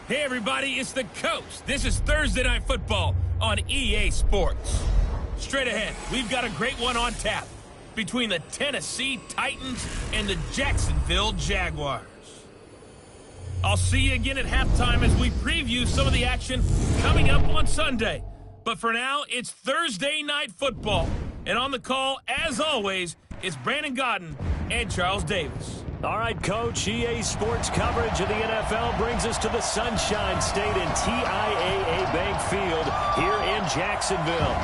Hey everybody, it's the Coach. This is Thursday Night Football on EA Sports. Straight ahead, we've got a great one on tap between the Tennessee Titans and the Jacksonville Jaguars. I'll see you again at halftime as we preview some of the action coming up on Sunday. But for now, it's Thursday Night Football. And on the call, as always, it's Brandon Godden and Charles Davis. All right, Coach, EA Sports coverage of the NFL brings us to the Sunshine State in TIAA Bank Field here in Jacksonville.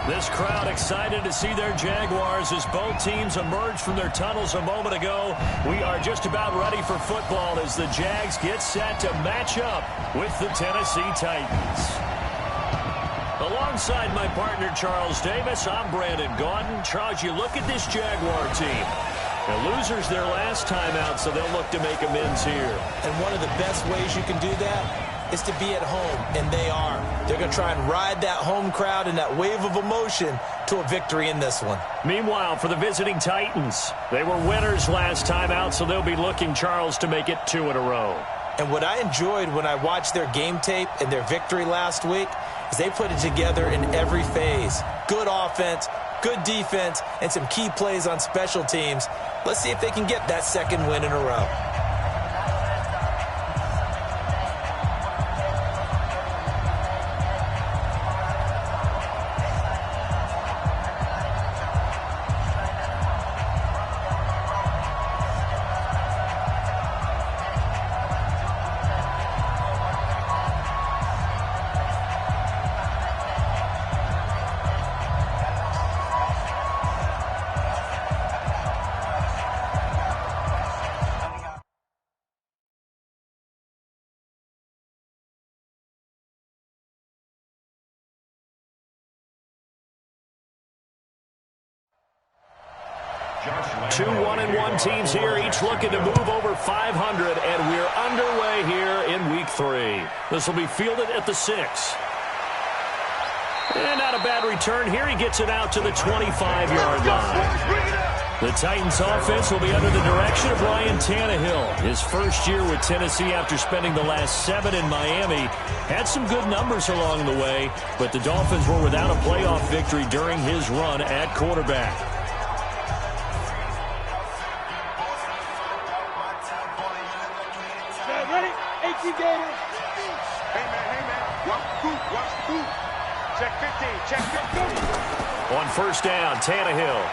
This crowd excited to see their Jaguars as both teams emerged from their tunnels a moment ago. We are just about ready for football as the Jags get set to match up with the Tennessee Titans. Alongside my partner, Charles Davis, I'm Brandon Gaudin. Charles, you look at this Jaguar team. They're losers their last time out, so they'll look to make amends here. And one of the best ways you can do that is to be at home, and they are. They're going to try and ride that home crowd and that wave of emotion to a victory in this one. Meanwhile, for the visiting Titans, they were winners last time out, so they'll be looking, Charles, to make it 2 in a row. And what I enjoyed when I watched their game tape and their victory last week is they put it together in every phase. Good offense, good defense, and some key plays on special teams. Let's see if they can get that second win in a row. Two 1-1 teams here, each looking to move over 500, and we're underway here in Week 3. This will be fielded at the 6. And not a bad return here. He gets it out to the 25-yard line. The Titans offense will be under the direction of Ryan Tannehill. His first year with Tennessee after spending the last 7 in Miami. Had some good numbers along the way, but the Dolphins were without a playoff victory during his run at quarterback. Hey man, watch the boot. Check 15, check 15. On first down, Tannehill.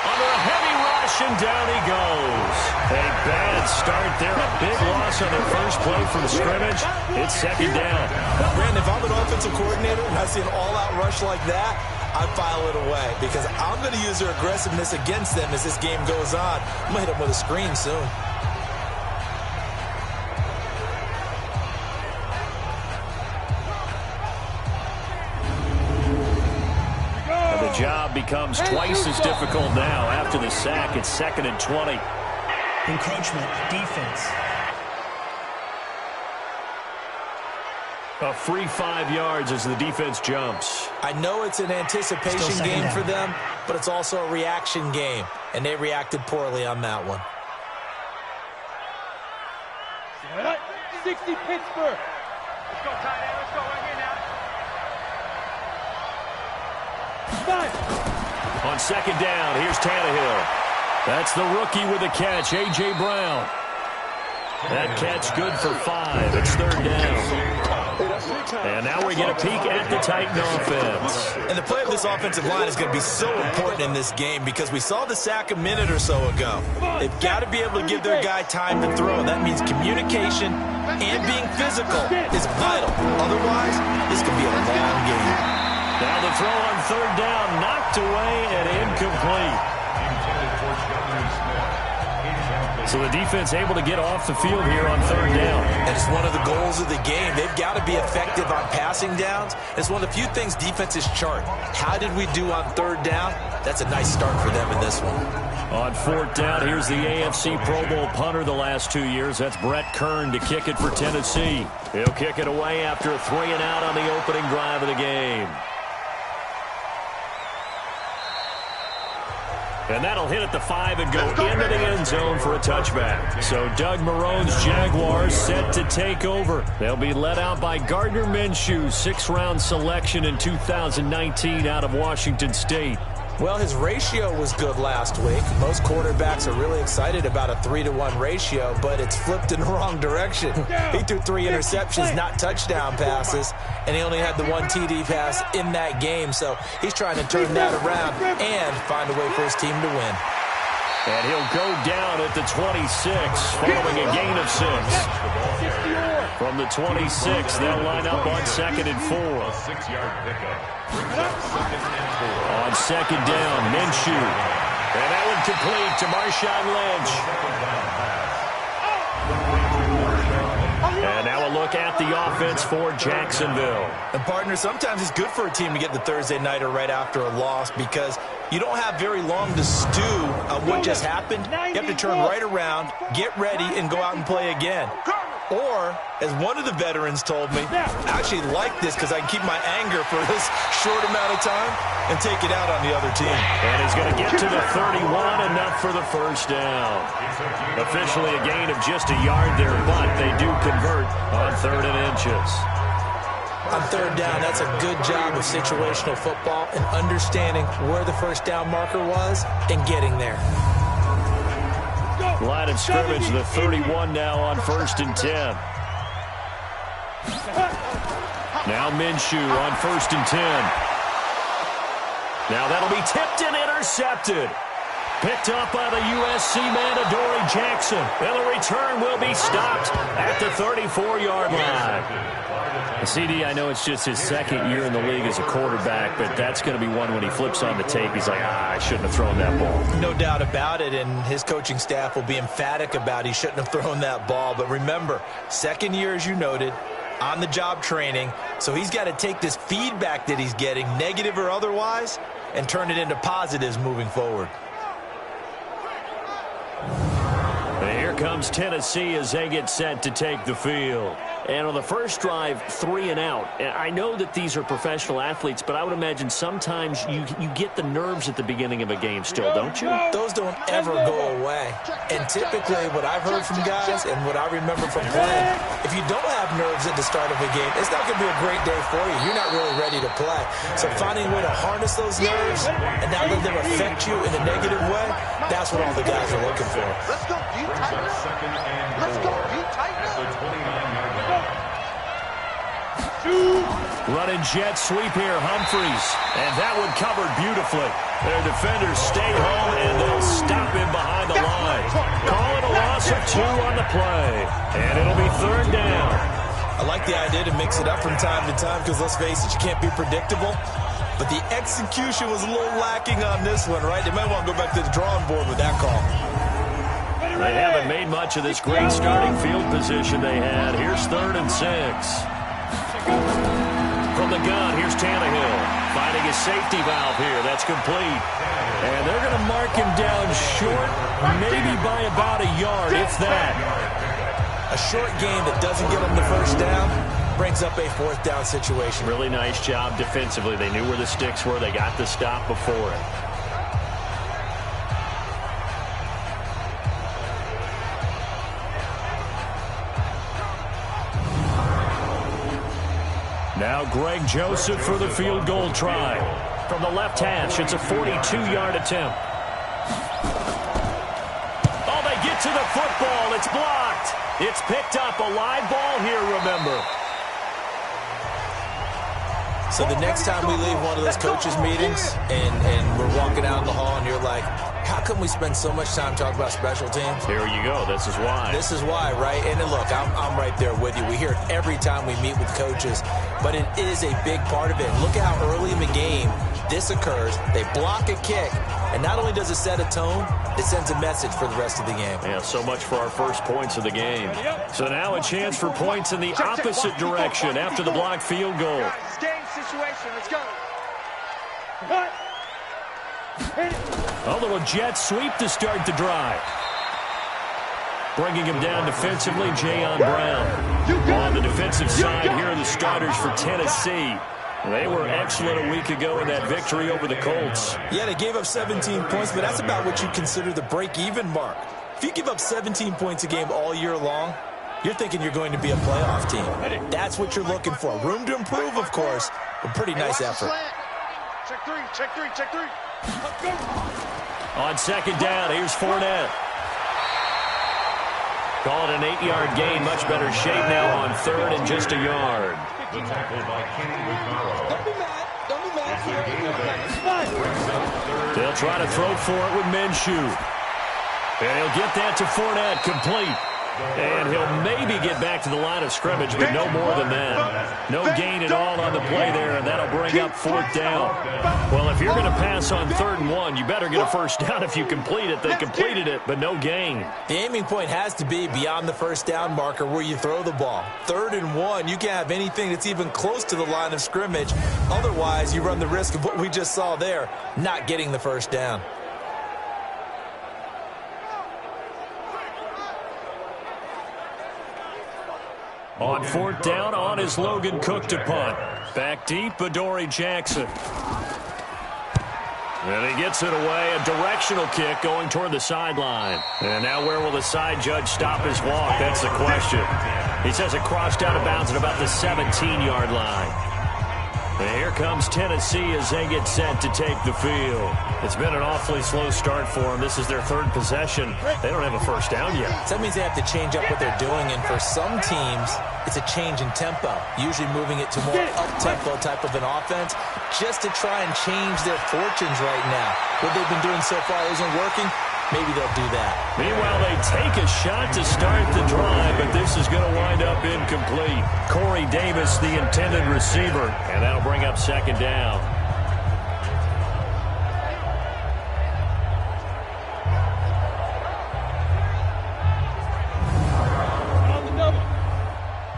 Under a heavy rush, and down he goes. A bad start there, a big loss on their first play from scrimmage. It's second down. Now, Brandon, if I'm an offensive coordinator and I see an all-out rush like that, I file it away because I'm going to use their aggressiveness against them as this game goes on. I'm going to hit them with a screen soon. The job becomes twice as difficult now after the sack. It's 2nd and 20. Encroachment, defense. A free 5 yards as the defense jumps. I know it's an anticipation game for them, but it's also a reaction game, and they reacted poorly on that one. 60 Pittsburgh. Let's go, tight end. Let's go right here now. On second down, here's Tannehill. That's the rookie with a catch, A.J. Brown. That catch good for 5. It's 3rd down. And now we get a peek at the Titan offense. And the play of this offensive line is going to be so important in this game because we saw the sack a minute or so ago. They've got to be able to give their guy time to throw. That means communication and being physical is vital. Otherwise, this could be a long game. Now the throw on 3rd down, knocked away and incomplete. So the defense able to get off the field here on 3rd down. And it's one of the goals of the game. They've got to be effective on passing downs. It's one of the few things defenses chart. How did we do on 3rd down? That's a nice start for them in this one. On 4th down, here's the AFC Pro Bowl punter the last 2 years. That's Brett Kern to kick it for Tennessee. He'll kick it away after a 3-and-out on the opening drive of the game. And that'll hit at the 5 and go into the end zone for a touchback. So Doug Marrone's Jaguars set to take over. They'll be led out by Gardner Minshew, 6th-round selection in 2019 out of Washington State. Well, his ratio was good last week. Most quarterbacks are really excited about a 3-to-1 ratio, but it's flipped in the wrong direction. He threw 3 interceptions, not touchdown passes, and he only had the 1 TD pass in that game. So he's trying to turn that around and find a way for his team to win. And he'll go down at the 26, following a gain of 6. From the 26, they'll line up on 2nd and 4. On 2nd down, Minshew. And that one complete to Marshawn Lynch. And now a look at the offense for Jacksonville. And, partner, sometimes it's good for a team to get the Thursday nighter right after a loss because you don't have very long to stew on what just happened. You have to turn right around, get ready, and go out and play again. Or, as one of the veterans told me, I actually like this because I can keep my anger for this short amount of time and take it out on the other team. And he's going to get to the 31, enough for the first down. Officially a gain of just a yard there, but they do convert on 3rd and inches. On 3rd down, that's a good job of situational football and understanding where the first down marker was and getting there. Line of scrimmage, the 31 now on 1st and 10. Now Minshew on 1st and 10. Now that'll be tipped and intercepted. Picked up by the USC man, Adoree Jackson. And the return will be stopped at the 34-yard line. CD, I know it's just his 2nd year in the league as a quarterback, but that's going to be one when he flips on the tape. He's like, I shouldn't have thrown that ball. No doubt about it, and his coaching staff will be emphatic about he shouldn't have thrown that ball. But remember, 2nd year, as you noted, on-the-job training, so he's got to take this feedback that he's getting, negative or otherwise, and turn it into positives moving forward. And here comes Tennessee as they get set to take the field. And on the first drive, 3 and out. I know that these are professional athletes, but I would imagine sometimes you get the nerves at the beginning of a game still, don't you? Those don't ever go away. And typically what I've heard from guys and what I remember from playing, if you don't have nerves at the start of a game, it's not going to be a great day for you. You're not really ready to play. So finding a way to harness those nerves and not let them affect you in a negative way, that's what all the guys are looking for. Let's go, you Titans. Let's go, you Titans. Running jet sweep here, Humphreys. And that one covered beautifully. Their defenders stay home, and they'll stop him behind the line. Call it a loss of 2 on the play. And it'll be 3rd down. I like the idea to mix it up from time to time because, let's face it, you can't be predictable. But the execution was a little lacking on this one, right? They might want to go back to the drawing board with that call. They haven't made much of this great starting field position they had. Here's 3rd and 6. From the gun, here's Tannehill finding his safety valve here. That's complete. And they're going to mark him down short, maybe by about a yard, if that. A short game that doesn't get them the first down brings up a 4th down situation. Really nice job defensively. They knew where the sticks were. They got the stop before it. Now Greg Joseph for the field goal try. From the left hash, it's a 42-yard attempt. Oh, they get to the football. It's blocked. It's picked up. A live ball here, remember. So the next time we leave one of those coaches' meetings and we're walking out in the hall and you're like, how come we spend so much time talking about special teams? Here you go. This is why. This is why, right? And then look, I'm right there with you. We hear it every time we meet with coaches, but it is a big part of it. Look at how early in the game this occurs. They block a kick, and not only does it set a tone, it sends a message for the rest of the game. Yeah, so much for our first points of the game. So now a chance for points in the opposite direction after the blocked field goal. Guys, game situation. Let's go. A little jet sweep to start the drive. Bringing him down defensively, Jayon Brown. On the defensive side, here are the starters for Tennessee. They were excellent a week ago in that victory over the Colts. Yeah, they gave up 17 points, but that's about what you consider the break-even mark. If you give up 17 points a game all year long, you're thinking you're going to be a playoff team. That's what you're looking for. Room to improve, of course, but pretty nice effort. Check three, check three, check three. On second down, here's Fournette. Call it an 8-yard gain. Much better shape now on third and just a yard. Don't be mad. Don't be mad. They'll try to throw for it with Minshew. And he'll get that to Fournette, complete. And he'll maybe get back to the line of scrimmage, but no more than that. No gain at all on the play there, and that'll bring up fourth down. Well, if you're going to pass on 3rd and 1, you better get a first down if you complete it. They completed it, but no gain. The aiming point has to be beyond the first down marker where you throw the ball. 3rd and 1, you can't have anything that's even close to the line of scrimmage. Otherwise, you run the risk of what we just saw there, not getting the first down. On 4th down, on is Logan Cook to punt. Back deep, Adoree Jackson. And he gets it away, a directional kick going toward the sideline. And now where will the side judge stop his walk? That's the question. He says it crossed out of bounds at about the 17-yard line. And here comes Tennessee as they get set to take the field. It's been an awfully slow start for them. This is their 3rd possession. They don't have a first down yet. So that means they have to change up what they're doing, and for some teams, it's a change in tempo, usually moving it to more up-tempo type of an offense just to try and change their fortunes right now. What they've been doing so far isn't working. Maybe they'll do that. Meanwhile, they take a shot to start the drive, but this is going to wind up incomplete. Corey Davis, the intended receiver, and that'll bring up second down.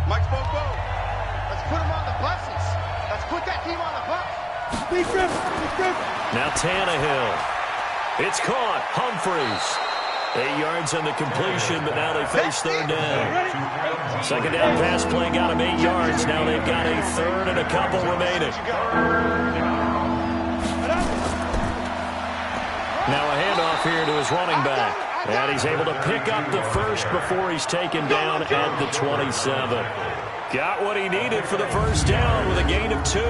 Mike's Bobo. Let's put him on the buses. Let's put that team on the bus. Big grip. Now Tannehill. It's caught. Humphreys. 8 yards on the completion, but now they face 3rd down. Second down pass play got them 8 yards. Now they've got a 3rd and a couple remaining. Now a handoff here to his running back. And he's able to pick up the first before he's taken down at the 27. Got what he needed for the first down with a gain of 2.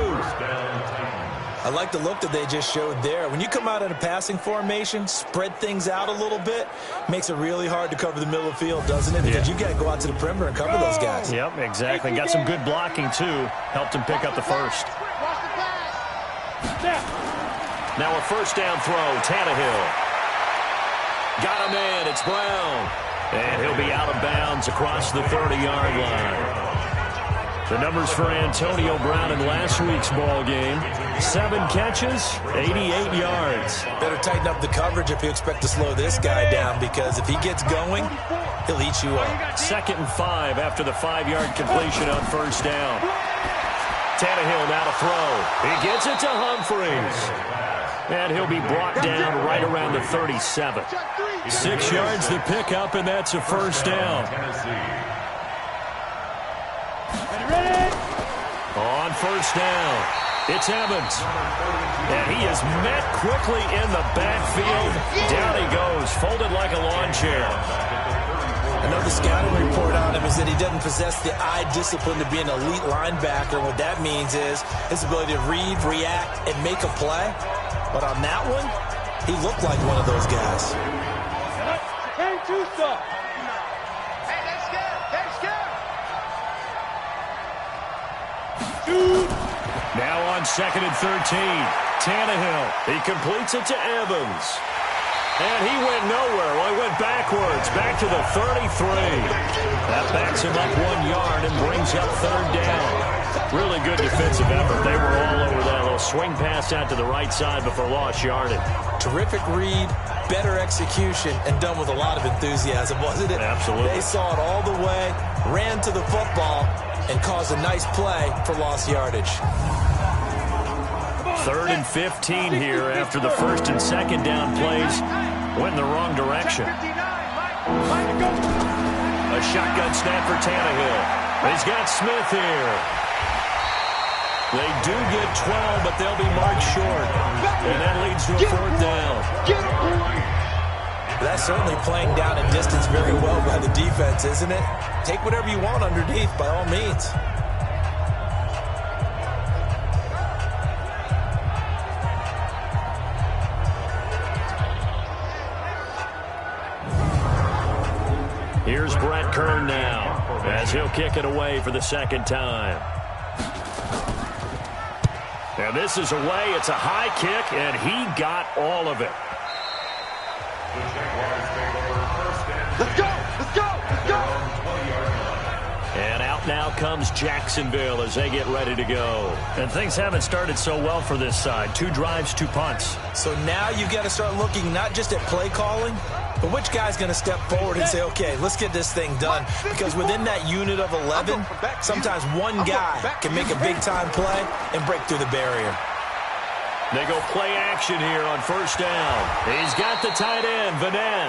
I like the look that they just showed there. When you come out in a passing formation, spread things out a little bit, makes it really hard to cover the middle of the field, doesn't it? Because you got to go out to the perimeter and cover those guys. Yep, exactly. Got some good blocking, too. Helped him pick up the first. Now a first down throw, Tannehill. Got him in, it's Brown. And he'll be out of bounds across the 30-yard line. The numbers for Antonio Brown in last week's ball game: 7 catches, 88 yards. Better tighten up the coverage if you expect to slow this guy down, because if he gets going, he'll eat you up. 2nd and 5 after the 5-yard completion on first down. Tannehill now to throw. He gets it to Humphreys. And he'll be brought down right around the 37. 6 yards to pick up, and that's a first down. On first down, it's Evans. And he is met quickly in the backfield. Down he goes, folded like a lawn chair. I know the scouting report on him is that he doesn't possess the eye discipline to be an elite linebacker. What that means is his ability to read, react, and make a play. But on that one, he looked like one of those guys. Now on 2nd and 13, Tannehill. He completes it to Evans. And he went nowhere. Well, he went backwards, back to the 33. That backs him up 1 yard and brings up 3rd down. Really good defensive effort. They were all over that little swing pass out to the right side before lost yardage. Terrific read, better execution, and done with a lot of enthusiasm, wasn't it? Absolutely. They saw it all the way, ran to the football, and caused a nice play for lost yardage. 3rd and 15 here after the 1st and 2nd down plays went in the wrong direction. A shotgun snap for Tannehill. He's got Smith here. They do get 12, but they'll be marked short. And that leads to a 4th down. That's certainly playing down a distance very well by the defense, isn't it? Take whatever you want underneath, by all means. Here's Brett Kern now, as he'll kick it away for the 2nd time. And this is away. It's a high kick, and he got all of it. Let's go! Let's go! Let's go! And out now comes Jacksonville as they get ready to go. And things haven't started so well for this side. 2 drives, 2 punts. So now you've got to start looking not just at play calling, but which guy's going to step forward and say, okay, let's get this thing done. Because within that unit of 11, sometimes one guy can make a big-time play and break through the barrier. They go play action here on 1st down. He's got the tight end, Vanen.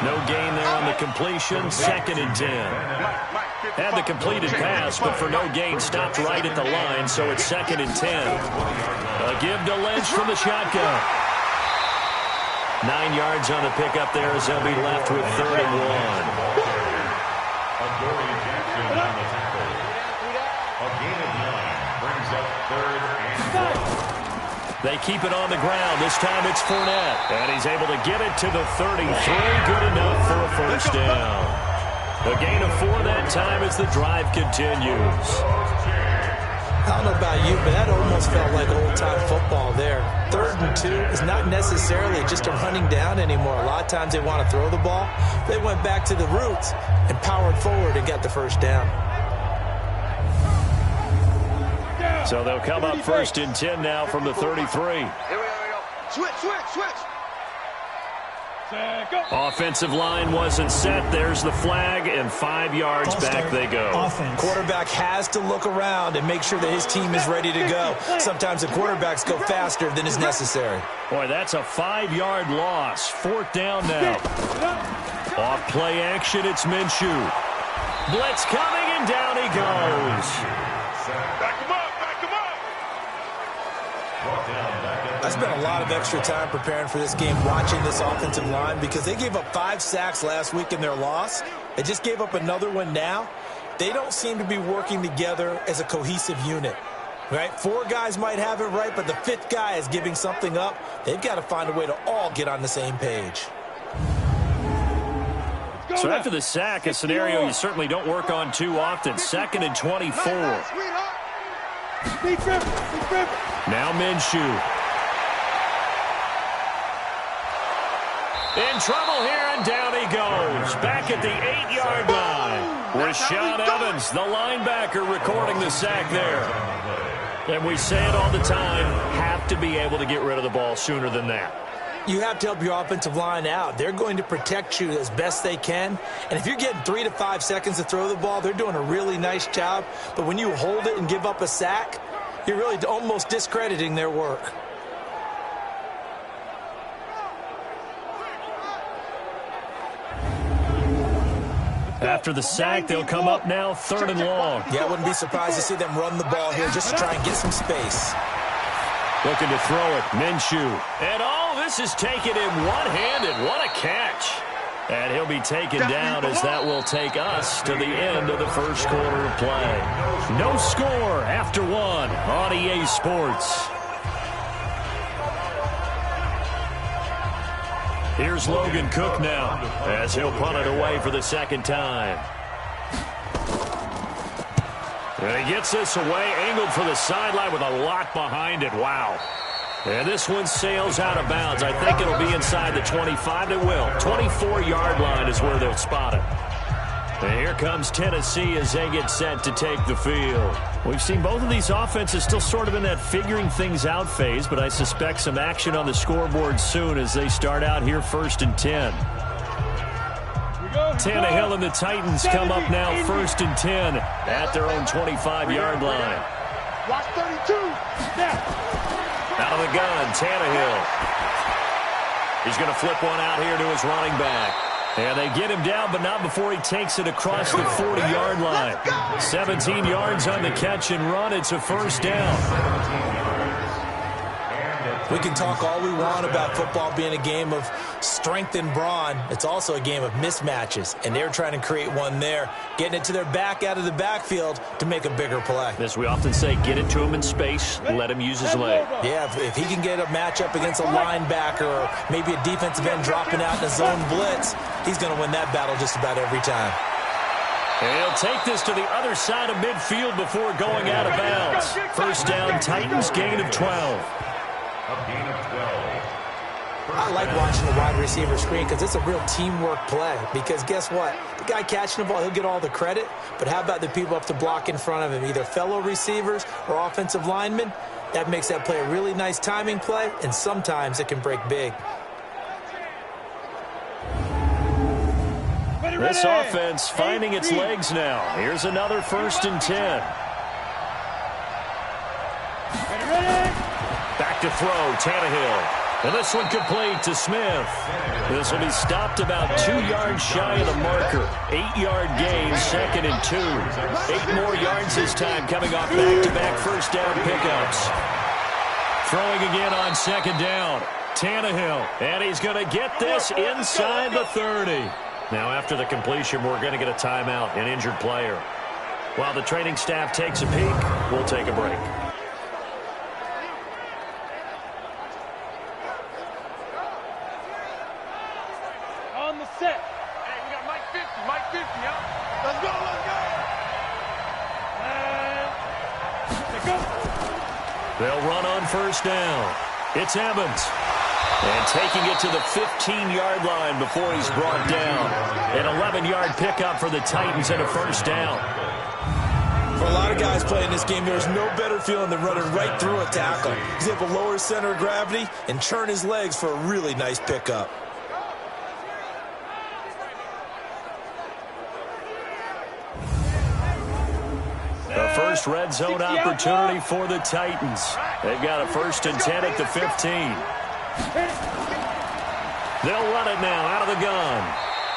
No gain there on the completion, 2nd and 10. Had the completed pass, but for no gain, stopped right at the line, so it's 2nd and 10. A give to Lynch from the shotgun. 9 yards on the pickup there as they'll be left with 3rd and 1. They keep it on the ground. This time it's Fournette. And he's able to get it to the 33. Good enough for a 1st down. A gain of 4 that time as the drive continues. I don't know about you, but that almost felt like old-time football there. 3rd and 2 is not necessarily just a running down anymore. A lot of times they want to throw the ball. They went back to the roots and powered forward and got the 1st down. So they'll come up 1st and 10 now from the 33. Here we go. Switch, switch, switch. Offensive line wasn't set. There's the flag, and 5 yards back they go. Offense. Quarterback has to look around and make sure that his team is ready to go. Sometimes the quarterbacks go faster than is necessary. Boy, that's a 5-yard loss. 4th down now. Off play action, it's Minshew. Blitz coming, and down he goes. Back him up, back him up. I spent a lot of extra time preparing for this game, watching this offensive line, because they gave up 5 sacks last week in their loss. They just gave up another one now. They don't seem to be working together as a cohesive unit. Right? 4 guys might have it right, but the 5th guy is giving something up. They've got to find a way to all get on the same page. So after the sack, a scenario you certainly don't work on too often. 2nd and 24. Now Minshew. In trouble here, and down he goes. Back at the 8-yard line. Rashaan Evans, the linebacker, recording the sack there. And we say it all the time, have to be able to get rid of the ball sooner than that. You have to help your offensive line out. They're going to protect you as best they can. And if you're getting 3 to 5 seconds to throw the ball, they're doing a really nice job. But when you hold it and give up a sack, you're really almost discrediting their work. After the sack, they'll come up now 3rd and long. Yeah, I wouldn't be surprised to see them run the ball here just to try and get some space. Looking to throw it, Minshew. And this is taken in one-handed. What a catch. And he'll be taken down as that will take us to the end of the 1st quarter of play. No score after 1 on EA Sports. Here's Logan Cook now as he'll punt it away for the 2nd time. And he gets this away, angled for the sideline with a lot behind it. Wow. And this one sails out of bounds. I think it'll be inside the 25. It will. 24-yard line is where they'll spot it. And here comes Tennessee as they get set to take the field. We've seen both of these offenses still sort of in that figuring things out phase, but I suspect some action on the scoreboard soon as they start out here 1st and 10. Tannehill and the Titans come up now 1st and 10 at their own 25-yard line. Watch 32. Out of the gun, Tannehill. He's going to flip one out here to his running back. And they get him down, but not before he takes it across the 40-yard line. 17 yards on the catch and run. It's a first down. We can talk all we want about football being a game of strength and brawn. It's also a game of mismatches, and they're trying to create one there, getting it to their back out of the backfield to make a bigger play. As we often say, get it to him in space, let him use his leg. Yeah, if he can get a matchup against a linebacker or maybe a defensive end dropping out in a zone blitz, he's going to win that battle just about every time. And he'll take this to the other side of midfield before going out of bounds. First down, Titans, gain of 12. I like watching the wide receiver screen because it's a real teamwork play. Because guess what? The guy catching the ball, he'll get all the credit. But how about the people up to block in front of him, either fellow receivers or offensive linemen? That makes that play a really nice timing play, and sometimes it can break big. This offense finding its legs now. Here's another 1st and 10. Back to throw, Tannehill. And this one complete to Smith. This will be stopped about 2 yards shy of the marker. 8-yard gain, 2nd and 2. 8 more yards this time coming off back-to-back first down pickups. Throwing again on 2nd down. Tannehill, and he's going to get this inside the 30. Now after the completion, we're going to get a timeout, an injured player. While the training staff takes a peek, we'll take a break. Set. Hey, we got Mike 50, yeah. Let's go, let's go. They'll run on first down. It's Evans. And taking it to the 15-yard line before he's brought down. An 11-yard pickup for the Titans and a first down. For a lot of guys playing this game, there's no better feeling than running right through a tackle. He's able to lower his center of gravity and turn his legs for a really nice pickup. The first red zone opportunity for the Titans. They've got a 1st and 10 at the 15. They'll run it now out of the gun.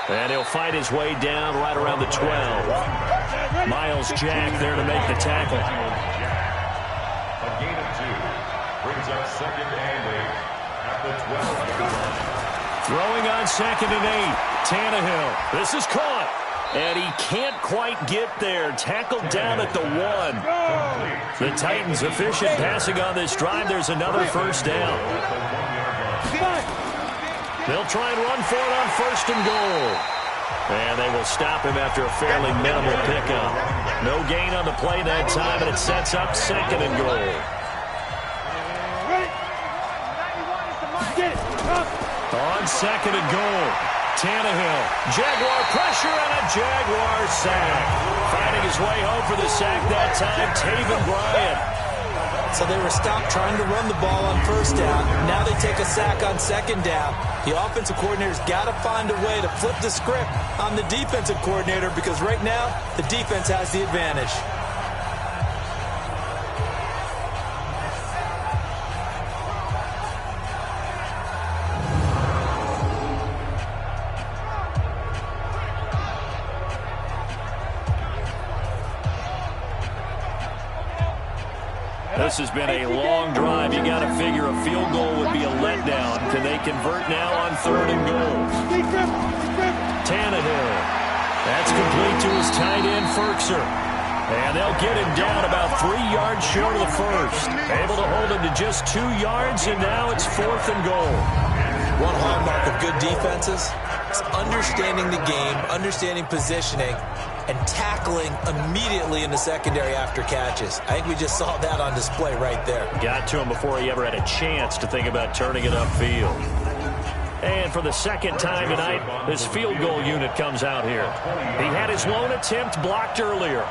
And he'll fight his way down right around the 12. Miles Jack there to make the tackle. A gain of 2 brings up 2nd and 8 at the 12. Throwing on 2nd and 8. Tannehill. This is caught. And he can't quite get there. Tackled down at the 1. The Titans efficient passing on this drive. There's another first down. They'll try and run for it on 1st and goal. And they will stop him after a fairly minimal pickup. No gain on the play that time, and it sets up 2nd and goal. On 2nd and goal. Tannehill, Jaguar pressure and a Jaguar sack. Finding his way home for the sack that time, Taven Bryan. So they were stopped trying to run the ball on 1st down. Now they take a sack on 2nd down. The offensive coordinator's got to find a way to flip the script on the defensive coordinator because right now the defense has the advantage. This has been a long drive. You got to figure a field goal would be a letdown. Can they convert now on 3rd and goal? Tannehill. That's complete to his tight end, Ferkser. And they'll get him down about 3 yards short of the 1st. Able to hold him to just 2 yards, and now it's 4th and goal. One hallmark of good defenses is understanding the game, understanding positioning, and tackling immediately in the secondary after catches. I think we just saw that on display right there. Got to him before he ever had a chance to think about turning it upfield. And for the 2nd time tonight, this field goal unit comes out here. He had his lone attempt blocked earlier.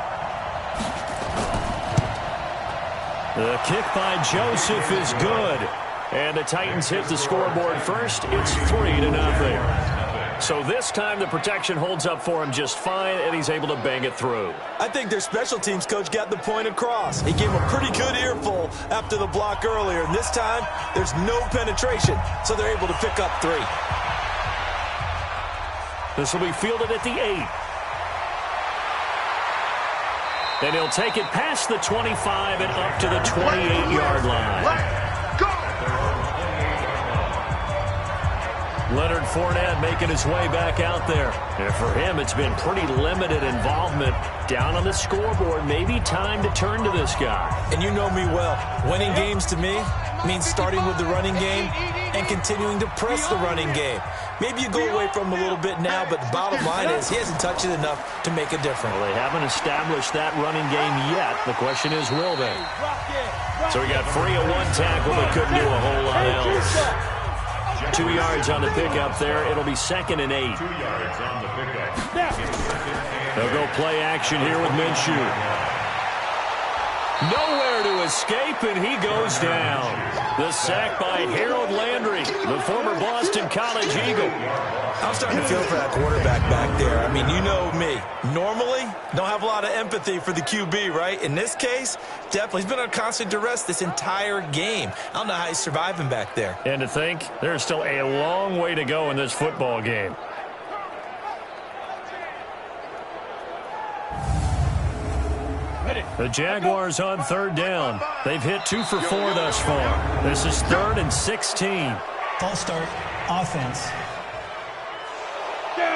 The kick by Joseph is good. And the Titans hit the scoreboard first. It's 3-0. So this time the protection holds up for him just fine, and he's able to bang it through. I think their special teams coach got the point across. He gave him a pretty good earful after the block earlier, and this time there's no penetration, so they're able to pick up 3. This will be fielded at the 8. And he'll take it past the 25 and up to the 28-yard line. Leonard Fournette making his way back out there. And for him, it's been pretty limited involvement down on the scoreboard. Maybe time to turn to this guy. And you know me well. Winning games to me means starting with the running game and continuing to press the running game. Maybe you go away from him a little bit now, but the bottom line is he hasn't touched it enough to make a difference. Well, they haven't established that running game yet. The question is, will they? So we got free of one tackle, but couldn't do a whole lot else. 2 yards on the pickup there. It'll be 2nd and 8. 2 yards on the pickup. They'll go play action here with Minshew. Nowhere to escape, and he goes down. The sack by Harold Landry, the former Boston College Eagle. I'm starting to feel for that quarterback back there. I mean, you know me. Normally, don't have a lot of empathy for the QB, right? In this case, definitely. He's been on constant duress this entire game. I don't know how he's surviving back there. And to think, there's still a long way to go in this football game. The Jaguars on 3rd down. They've hit 2 for 4 thus far. This is 3rd and 16. False start, offense.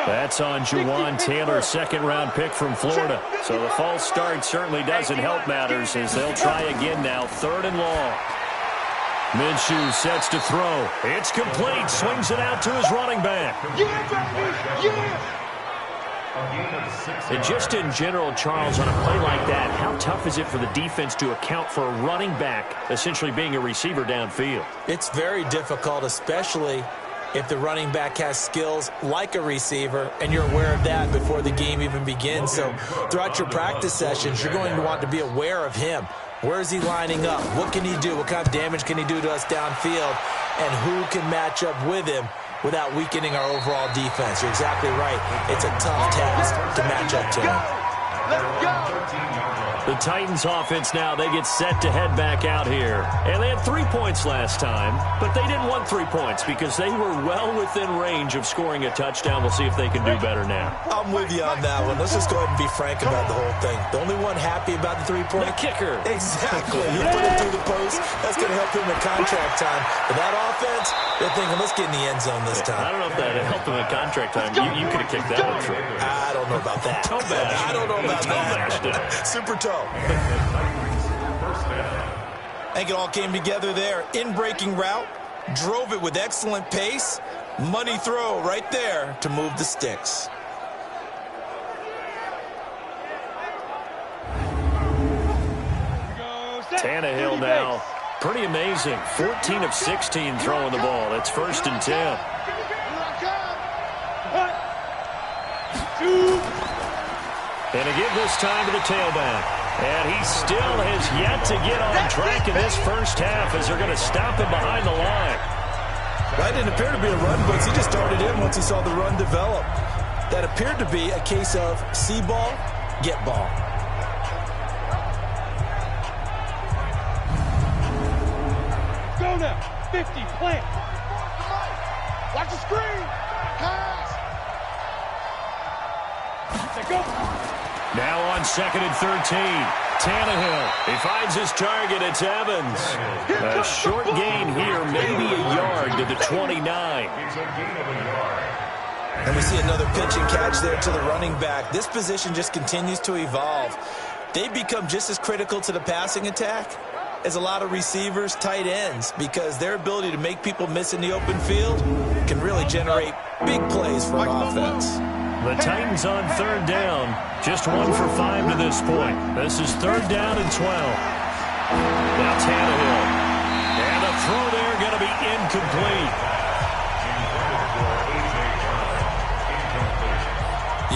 That's on Juwan Taylor, 2nd-round pick from Florida. So the false start certainly doesn't help matters as they'll try again now, 3rd and long. Minshew sets to throw. It's complete. Swings it out to his running back. And just in general, Charles, on a play like that, how tough is it for the defense to account for a running back essentially being a receiver downfield? It's very difficult, especially if the running back has skills like a receiver and you're aware of that before the game even begins. So throughout your practice sessions, you're going to want to be aware of him. Where is he lining up? What can he do? What kind of damage can he do to us downfield? And who can match up with him without weakening our overall defense? You're exactly right. It's a tough task to match up to him. Let's go. The Titans offense now, they get set to head back out here. And they had 3 points last time, but they didn't want 3 points because they were well within range of scoring a touchdown. We'll see if they can do better now. I'm with you on that one. Let's just go ahead and be frank about the whole thing. The only one happy about the 3-point? The kicker. Exactly. He put it through the post. That's going to help him in contract time. But that offense, they're thinking, let's get in the end zone this time. I don't know if that helped him in contract time. You could have kicked that one short. I don't know about that. Toe bash. I don't know about that. Super toe. I think it all came together there. In-breaking route, drove it with excellent pace. Money throw right there to move the sticks. Tannehill now. Pretty amazing. 14 of 16 throwing the ball. It's 1st and 10. And a give this time to the tailback. And he still has yet to get on track in this first half as they're going to stop him behind the line. That didn't appear to be a run blitz. He just started in once he saw the run develop. That appeared to be a case of see ball, get ball. Go now. 50, plant. Watch the screen. Pass. Go. Now on 2nd and 13. Tannehill. He finds his target. It's Evans. A short gain here, maybe a yard to the 29. And we see another pitch and catch there to the running back. This position just continues to evolve. They become just as critical to the passing attack as a lot of receivers, tight ends, because their ability to make people miss in the open field can really generate big plays for an offense. The Titans on 3rd down. Just 1 for 5 to this point. This is 3rd down and 12. Now Tannehill. And a throw there going to be incomplete.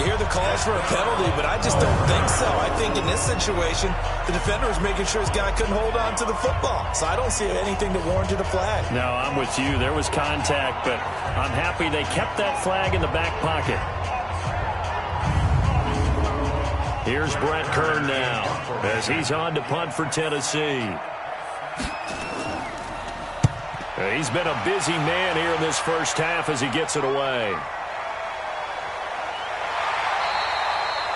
You hear the calls for a penalty, but I just don't think so. I think in this situation, the defender was making sure his guy couldn't hold on to the football. So I don't see anything that warranted a flag. No, I'm with you. There was contact, but I'm happy they kept that flag in the back pocket. Here's Brett Kern now as he's on to punt for Tennessee. He's been a busy man here in this first half as he gets it away.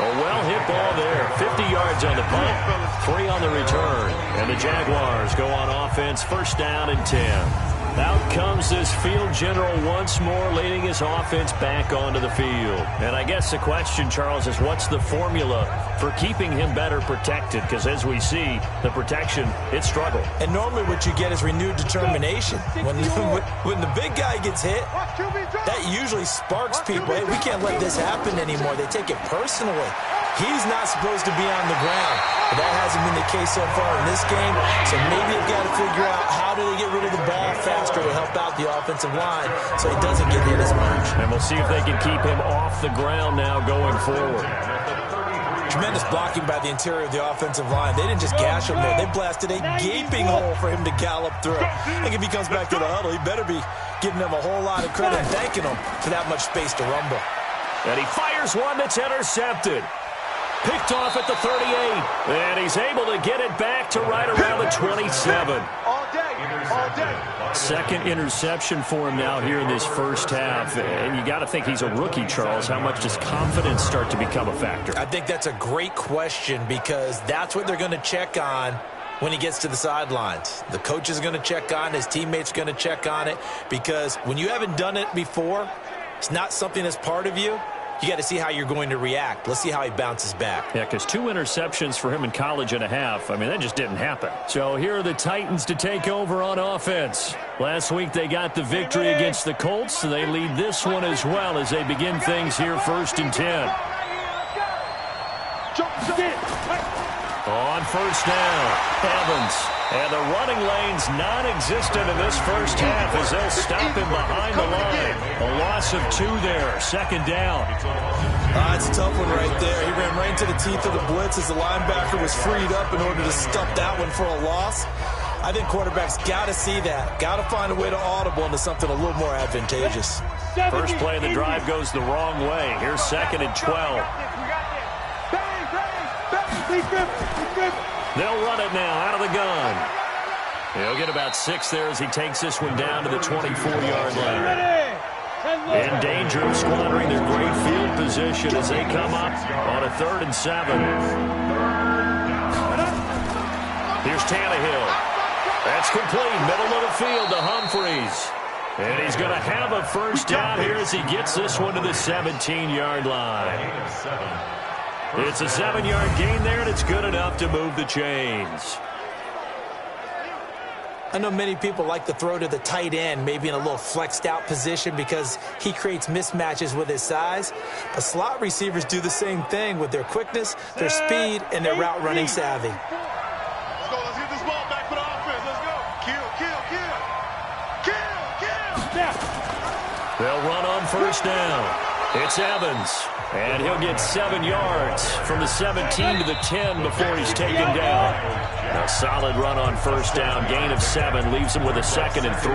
A well-hit ball there. 50 yards on the punt, 3 on the return. And the Jaguars go on offense, first down and 10. Out comes this field general once more, leading his offense back onto the field. And I guess the question, Charles, is what's the formula for keeping him better protected? Because as we see, the protection, it struggled. And normally what you get is renewed determination. When the big guy gets hit, that usually sparks people. Hey, we can't let this happen anymore. They take it personally. He's not supposed to be on the ground. But that hasn't been the case so far in this game. So maybe they've got to figure out how do they get rid of the ball faster to help out the offensive line so he doesn't get hit as much. And we'll see if they can keep him off the ground now going forward. Tremendous blocking by the interior of the offensive line. They didn't just gash him there. They blasted a gaping hole for him to gallop through. I think if he comes back to the huddle, he better be giving them a whole lot of credit and thanking them for that much space to rumble. And he fires one that's intercepted. Picked off at the 38. And he's able to get it back to right around the 27. All day. Second interception for him now here in this first half. And you got to think he's a rookie, Charles. How much does confidence start to become a factor? I think that's a great question because that's what they're going to check on when he gets to the sidelines. The coach is going to check on it. His teammates are going to check on it because when you haven't done it before, it's not something that's part of you. You got to see how you're going to react. Let's see how he bounces back. Yeah, because 2 interceptions for him in college and a half. I mean, that just didn't happen. So here are the Titans to take over on offense. Last week they got the victory against the Colts, so they lead this one as well as they begin things here first and 10. On first down, Evans. And the running lane's non-existent in this first half as they'll stop him behind the line. A loss of 2 there, second down. It's a tough one right there. He ran right into the teeth of the blitz as the linebacker was freed up in order to stuff that one for a loss. I think quarterbacks got to see that. Got to find a way to audible into something a little more advantageous. First play of the drive goes the wrong way. Here's second and 12. They'll run it now out of the gun. He'll get about 6 there as he takes this one down to the 24-yard line. In danger of squandering their great field position as they come up on a 3rd and 7. Here's Tannehill. That's complete. Middle of the field to Humphreys. And he's going to have a first down here as he gets this one to the 17-yard line. It's a 7-yard gain there, and it's good enough to move the chains. I know many people like to throw to the tight end, maybe in a little flexed out position because he creates mismatches with his size. But slot receivers do the same thing with their quickness, their speed, and their route running savvy. Let's go. Let's get this ball back for the offense. Let's go. Kill. They'll run on first down. It's Evans. And he'll get 7 yards from the 17 to the 10 before he's taken down. A solid run on first down. Gain of 7 leaves him with a 2nd and 3.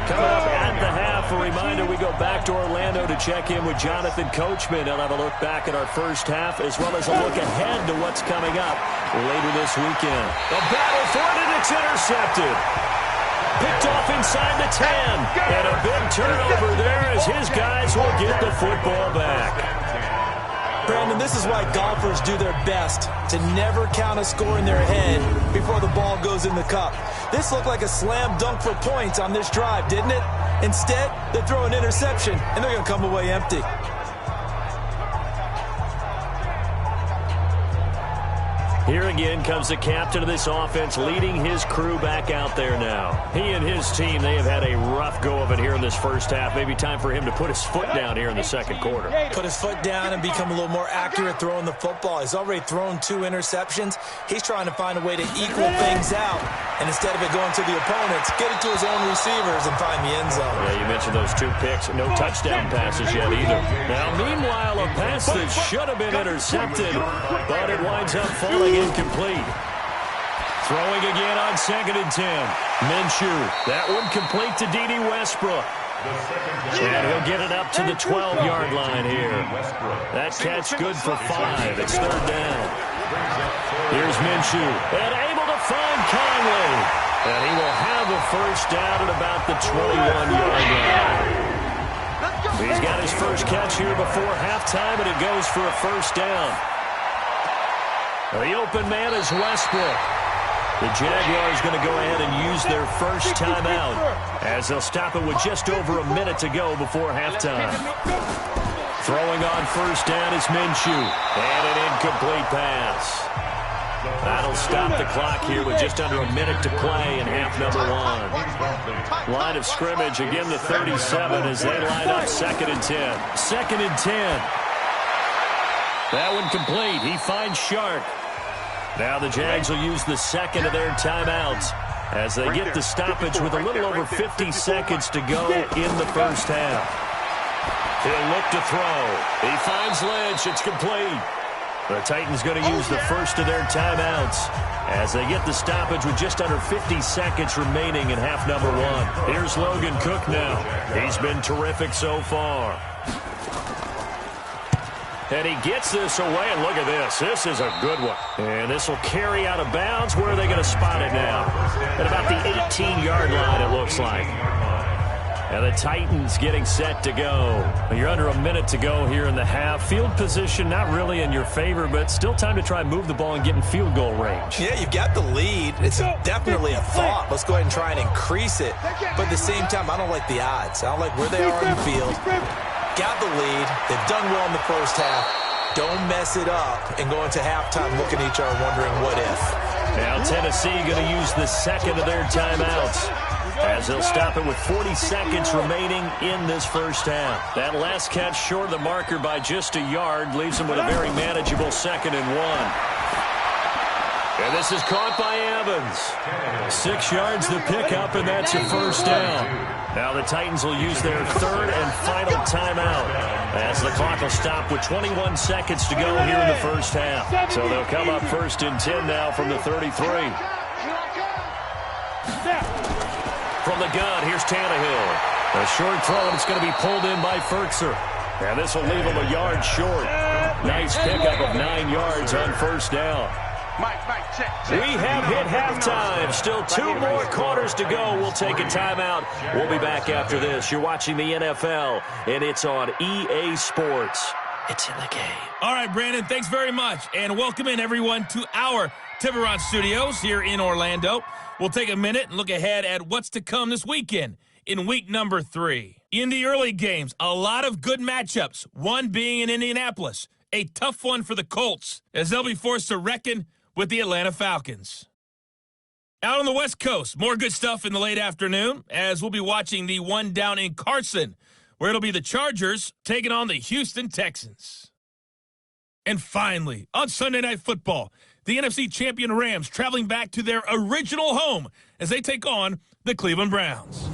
Coming up at the half, a reminder we go back to Orlando to check in with Jonathan Coachman. He'll have a look back at our first half as well as a look ahead to what's coming up later this weekend. The battle for it, and it's intercepted. Picked off inside the 10. And a big turnover there as his guys will get the football back. Brandon, this is why golfers do their best to never count a score in their head before the ball goes in the cup. This looked like a slam dunk for points on this drive, didn't it? Instead, they throw an interception, and they're going to come away empty. Here again comes the captain of this offense leading his crew back out there now. He and his team, they have had a rough go of it here in this first half. Maybe time for him to put his foot down here in the second quarter. Put his foot down and become a little more accurate throwing the football. He's already thrown 2 interceptions. He's trying to find a way to equal things out. And instead of it going to the opponents, get it to his own receivers and find the end zone. Yeah, you mentioned those 2 picks. No touchdown passes yet either. Now, meanwhile, a pass that should have been intercepted, but it winds up falling incomplete. Throwing again on 2nd and 10. Minshew. That one complete to D.D. Westbrook. And he'll get it up to the 12-yard line here. That catch good for 5. It's 3rd down. Here's Minshew. And able to find Conley. And he will have a first down at about the 21-yard line. He's got his first catch here before halftime, and it goes for a first down. The open man is Westbrook. The Jaguars going to go ahead and use their first timeout as they'll stop it with just over a minute to go before halftime. Throwing on first down is Minshew. And an incomplete pass. That'll stop the clock here with just under a minute to play in half number one. Line of scrimmage, again the 37 as they line up 2nd and 10. 2nd and 10. That one complete. He finds Shark. Now the Jags will use the second of their timeouts as they get the stoppage with a little over 50 seconds to go in the first half. He'll look to throw. He finds Lynch. It's complete. The Titans going to use the first of their timeouts as they get the stoppage with just under 50 seconds remaining in half number one. Here's Logan Cook now. He's been terrific so far. And he gets this away, and look at this. This is a good one. And this will carry out of bounds. Where are they going to spot it now? At about the 18-yard line, it looks like. And the Titans getting set to go. You're under a minute to go here in the half. Field position not really in your favor, but still time to try and move the ball and get in field goal range. Yeah, you've got the lead. It's definitely a thought. Let's go ahead and try and increase it. But at the same time, I don't like the odds. I don't like where they are in the field. Got the lead. They've done well in the first half. Don't mess it up and go into halftime looking at each other wondering what if. Now Tennessee going to use the second of their timeouts as they'll stop it with 40 seconds remaining in this first half. That last catch short of the marker by just a yard leaves them with a very manageable 2nd and 1. And this is caught by Evans. 6 yards to pick up, and that's your first down. Now the Titans will use their third and final timeout as the clock will stop with 21 seconds to go here in the first half. So they'll come up 1st and 10 now from the 33. From the gun, here's Tannehill. A short throw, and it's going to be pulled in by Fertzer. And this will leave him a yard short. Nice pickup of 9 yards on first down. We have hit halftime. Still 2 more quarters to go. We'll take a timeout. We'll be back after this. You're watching the NFL, and it's on EA Sports. It's in the game. All right, Brandon, thanks very much. And welcome in, everyone, to our Tiburon Studios here in Orlando. We'll take a minute and look ahead at what's to come this weekend in week number 3. In the early games, a lot of good matchups, one being in Indianapolis. A tough one for the Colts as they'll be forced to reckon with the Atlanta Falcons. Out on the West Coast, more good stuff in the late afternoon as we'll be watching the one down in Carson, where it'll be the Chargers taking on the Houston Texans. And finally, on Sunday Night Football, the NFC champion Rams traveling back to their original home as they take on the Cleveland Browns.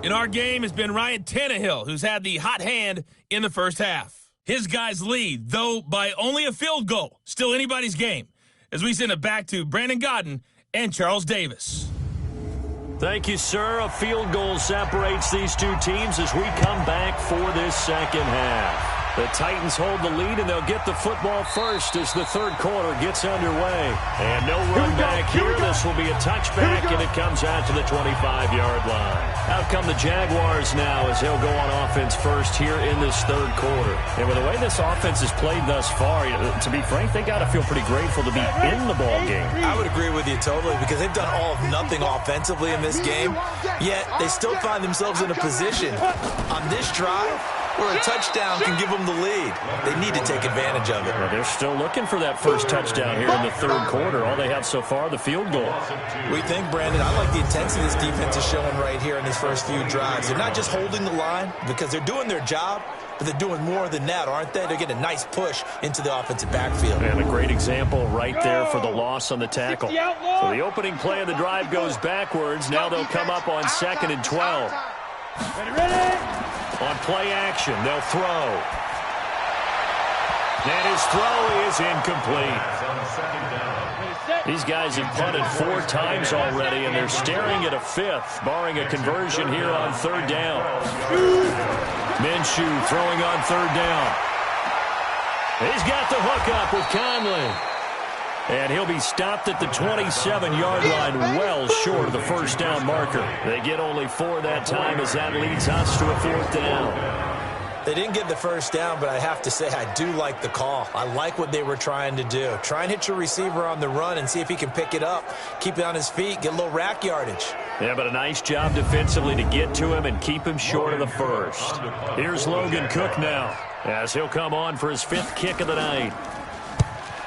In our game has been Ryan Tannehill, who's had the hot hand in the first half. His guys lead, though by only a field goal. Still anybody's game, as we send it back to Brandon Godden and Charles Davis. Thank you, sir. A field goal separates these two teams as we come back for this second half. The Titans hold the lead, and they'll get the football first as the third quarter gets underway. And no run back here. This will be a touchback, and it comes out to the 25-yard line. Out come the Jaguars now as they'll go on offense first here in this third quarter. And with the way this offense has played thus far, to be frank, they got to feel pretty grateful to be in the ball game. I would agree with you totally because they've done all of nothing offensively in this game, yet they still find themselves in a position on this drive where a touchdown can give them the lead. They need to take advantage of it. Well, they're still looking for that first touchdown here in the third quarter. All they have so far, the field goal. We think, Brandon, I like the intensity this defense is showing right here in these first few drives. They're not just holding the line because they're doing their job, but they're doing more than that, aren't they? They're getting a nice push into the offensive backfield. And a great example right there for the loss on the tackle. So the opening play of the drive goes backwards. Now they'll come up on 2nd and 12. Ready? On play action, they'll throw. And his throw is incomplete. These guys have punted 4 times already, and they're staring at a 5th, barring a conversion here on 3rd down. Minshew throwing on 3rd down. He's got the hook up with Conley. And he'll be stopped at the 27-yard line, well short of the first down marker. They get only 4 that time as that leads us to a 4th down. They didn't get the first down, but I have to say I do like the call. I like what they were trying to do. Try and hit your receiver on the run and see if he can pick it up, keep it on his feet, get a little rack yardage. Yeah, but a nice job defensively to get to him and keep him short of the first. Here's Logan Cook now, as he'll come on for his 5th kick of the night.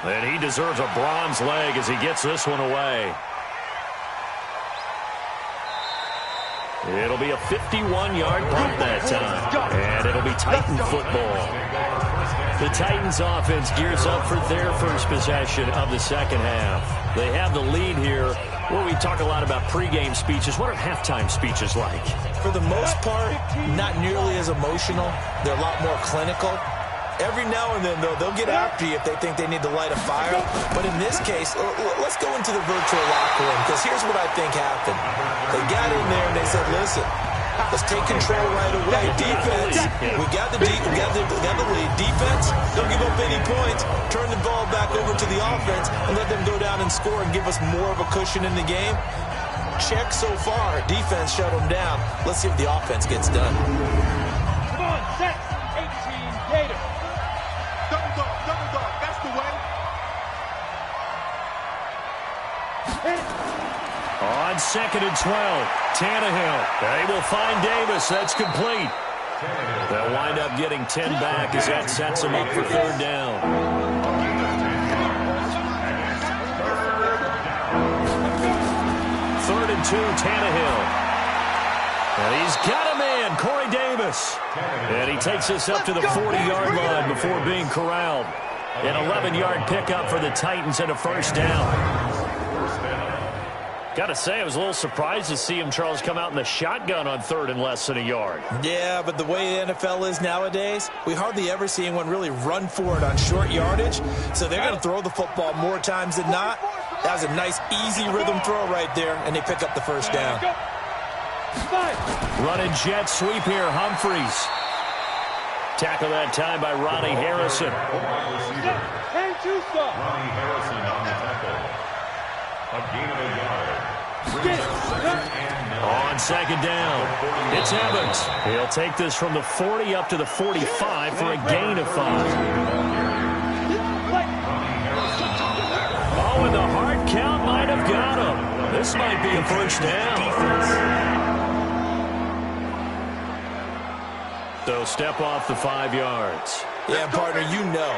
And he deserves a bronze leg as he gets this one away. It'll be a 51-yard punt that time, and it'll be Titan football. The Titans offense gears up for their first possession of the second half. They have the lead here. Well, we talk a lot about pregame speeches. What are halftime speeches like? For the most part, not nearly as emotional. They're a lot more clinical. Every now and then, though, they'll get after you if they think they need to light a fire. But in this case, let's go into the virtual locker room, because here's what I think happened. They got in there and they said, listen, let's take control right away. Defense, we got the lead. Defense, don't give up any points. Turn the ball back over to the offense and let them go down and score and give us more of a cushion in the game. Check so far. Defense shut them down. Let's see if the offense gets done. Come on, set. 18 Gator. Double dog, that's the way. On 2nd and 12, Tannehill. They will find Davis. That's complete. They'll wind up getting 10 back as that sets them up for 3rd down. 3rd and 2, Tannehill. And he's got a man, Corey Davis. And he takes us up to the 40-yard line before being corralled. An 11-yard pickup for the Titans and a 1st down. Got to say, I was a little surprised to see him, Charles, come out in the shotgun on 3rd and less than a yard. Yeah, but the way the NFL is nowadays, we hardly ever see anyone really run for it on short yardage. So they're going to throw the football more times than not. That was a nice, easy rhythm throw right there, and they pick up the 1st down. Running jet sweep here, Humphreys. Tackle that time by Ronnie Harrison. Ronnie Harrison on the tackle. A gain of a yard. On 2nd down, it's Evans. He'll take this from the 40 up to the 45 for a gain of 5. Oh, and the hard count might have got him. This might be a 1st down. So step off the 5 yards. Yeah, partner, you know,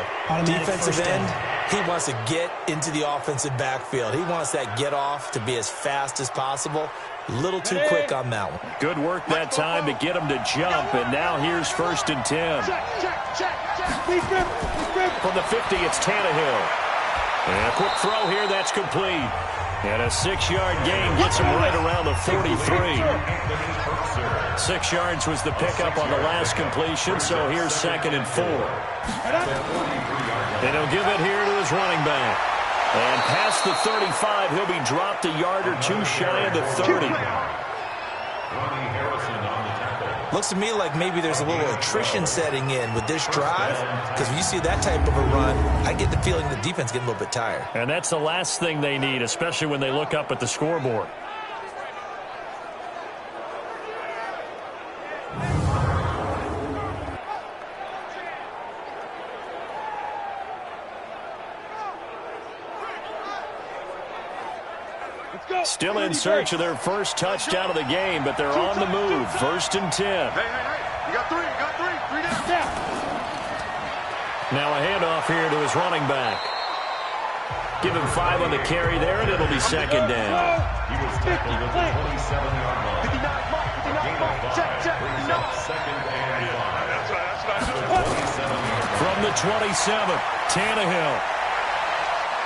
defensive end, he wants to get into the offensive backfield. He wants that get off to be as fast as possible. A little too quick on that one. Good work that time to get him to jump, and now here's 1st and 10. From the 50, it's Tannehill. And a quick throw here, that's complete. And a 6-yard gain gets him right around the 43. 6 yards was the pickup on the last completion, so here's 2nd and 4. And he'll give it here to his running back. And past the 35, he'll be dropped a yard or 2 shy of the 30. Looks to me like maybe there's a little attrition setting in with this drive, because when you see that type of a run, I get the feeling the defense getting a little bit tired. And that's the last thing they need, especially when they look up at the scoreboard. Still in search of their first touchdown of the game, but they're on the move. 1st and 10. Hey. You got 3 down. Now a handoff here to his running back. Give him 5 on the carry there, and it'll be 2nd down. He was tackled at the 27-yard line. 59. Check. 2nd and 5. From the 27, Tannehill.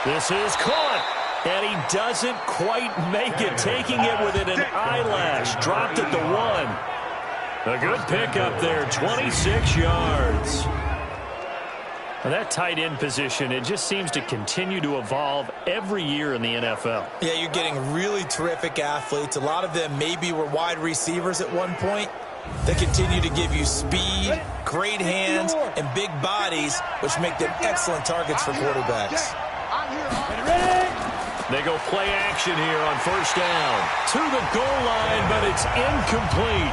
This is caught. And he doesn't quite make it, taking it within an eyelash. Dropped at the 1. A good pickup there, 26 yards. And that tight end position, it just seems to continue to evolve every year in the NFL. Yeah, you're getting really terrific athletes. A lot of them maybe were wide receivers at one point. They continue to give you speed, great hands, and big bodies, which make them excellent targets for quarterbacks. They go play action here on first down. To the goal line, but it's incomplete.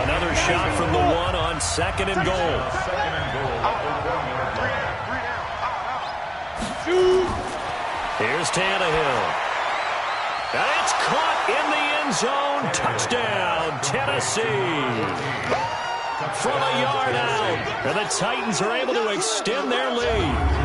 Another shot from the one on second and goal. Here's Tannehill. And it's caught in the end zone. Touchdown, Tennessee. From a yard out. And the Titans are able to extend their lead.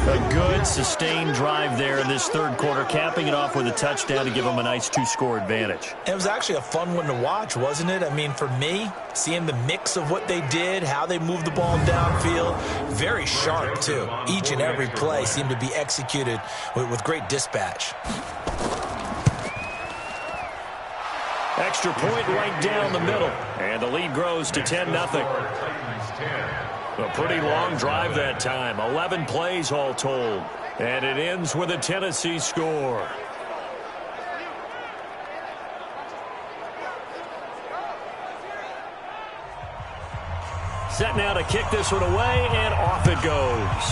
A good, sustained drive there in this third quarter, capping it off with a touchdown to give them a nice two-score advantage. It was actually a fun one to watch, wasn't it? I mean, for me, seeing the mix of what they did, how they moved the ball downfield, very sharp, too. Each and every play seemed to be executed with great dispatch. Extra point right down the middle, and the lead grows to 10-0. A pretty long drive that time, 11 plays all told, and it ends with a Tennessee score. Set now to kick this one away, and off it goes.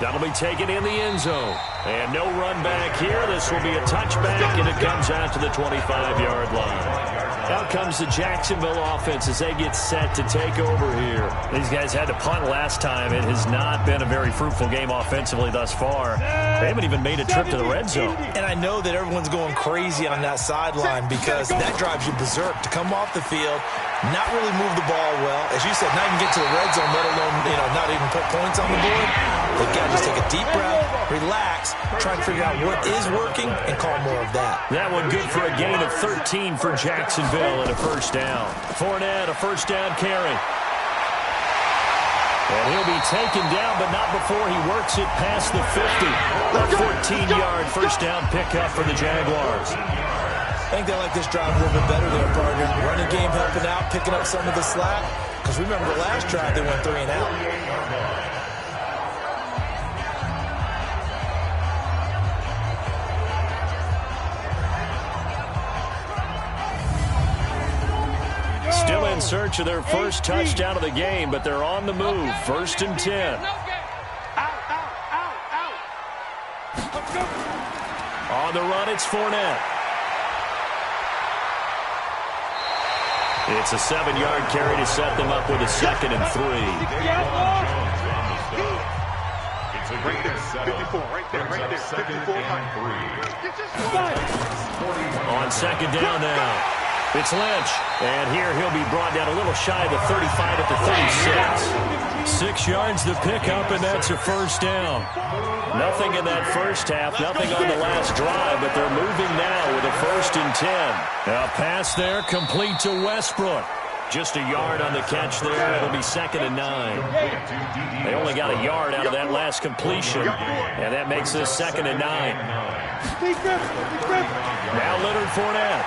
That'll be taken in the end zone. And no run back here. This will be a touchback, and it comes out to the 25-yard line. Out comes the Jacksonville offense as they get set to take over here. These guys had to punt last time. It has not been a very fruitful game offensively thus far. They haven't even made a trip to the red zone. And I know that everyone's going crazy on that sideline because that drives you berserk to come off the field, not really move the ball well. As you said, not even get to the red zone, let alone, not even put points on the board. They've got to just take a deep breath, relax, try to figure out what is working, and call more of that. That one good for a gain of 13 for Jacksonville and a first down. Fournette, a first down carry. And he'll be taken down, but not before he works it past the 50. A 14-yard first down pickup for the Jaguars. I think they like this drive a little bit better there, partner. Running game helping out, picking up some of the slack. Because remember the last drive, they went 3 and out. Still in search of their first touchdown of the game, but they're on the move. 1st and 10. On the run, it's Fournette. It's a 7-yard carry to set them up with a 2nd and 3. It's a great 54, right there, 54 On 2nd down now. It's Lynch, and here he'll be brought down a little shy of the 35 at the 36. 6 yards the pickup, and that's a first down. Nothing in that first half, nothing on the last drive, but they're moving now with a 1st and 10. A pass there, complete to Westbrook. Just a yard on the catch there. It'll be 2nd and 9. They only got a yard out of that last completion, and that makes this 2nd and 9. Now Leonard Fournette.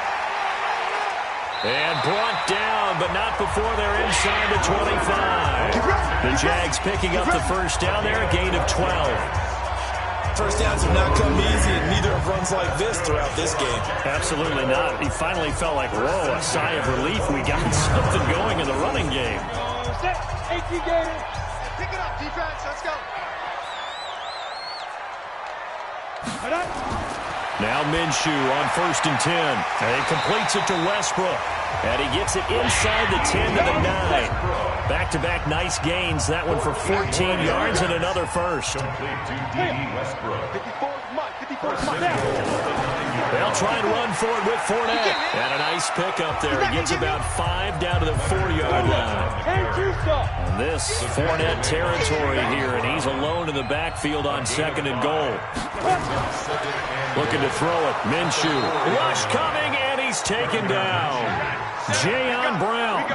And brought down, but not before they're inside the 25. The Jags picking up the first down there, a gain of 12. First downs have not come easy, and neither have runs like this throughout this game. Absolutely not. He finally felt like, whoa, a sigh of relief. We got something going in the running game. Set, 18 Gators. Pick it up, defense. Let's go. Now Minshew on 1st and 10. And he completes it to Westbrook. And he gets it inside the 10 to the 9. Back-to-back nice gains. That one for 14 yards and another first. They'll try and run for it with Fournette. And a nice pickup there. He gets about 5 down to the 4-yard line. And this Fournette territory here, and he's alone in the backfield on 2nd and goal. Looking to throw it. Minshew. Rush coming, and he's taken down. Jayon Brown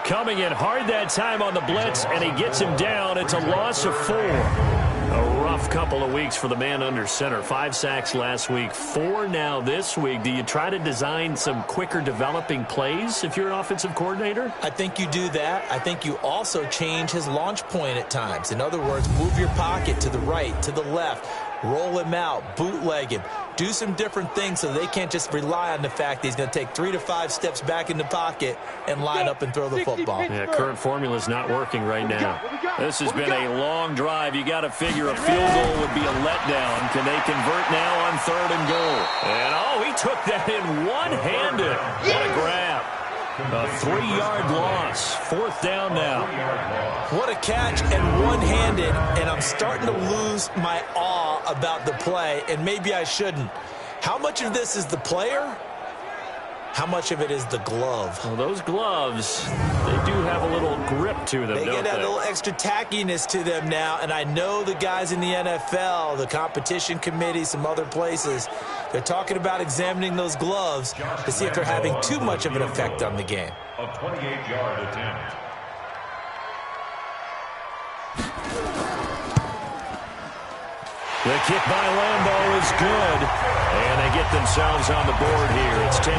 coming in hard that time on the blitz, and he gets him down. It's a loss of 4. A rough couple of weeks for the man under center. 5 sacks last week, 4 now this week. Do you try to design some quicker developing plays if you're an offensive coordinator? I think you do that. I think you also change his launch point at times. In other words, move your pocket to the right, to the left, roll him out, bootleg him, do some different things so they can't just rely on the fact that he's going to take 3 to 5 steps back in the pocket and line up and throw the football. Yeah, current formula is not working right now. This has been a long drive. You got to figure a field goal would be a letdown. Can they convert now on 3rd and goal? And, oh, he took that in one-handed. What a grab. A 3-yard loss. 4th down now. What a catch and one-handed, and I'm starting to lose my awe about the play, and maybe I shouldn't. How much of this is the player? How much of it is the glove? Well, those gloves, they do have a little grip to them, They get that little extra tackiness to them now, and I know the guys in the NFL, the competition committee, some other places, they're talking about examining those gloves to see if they're having too much of an effect on the game. A 28-yard attempt. The kick by Lambeau is good, and they get themselves on the board here. It's 10-3.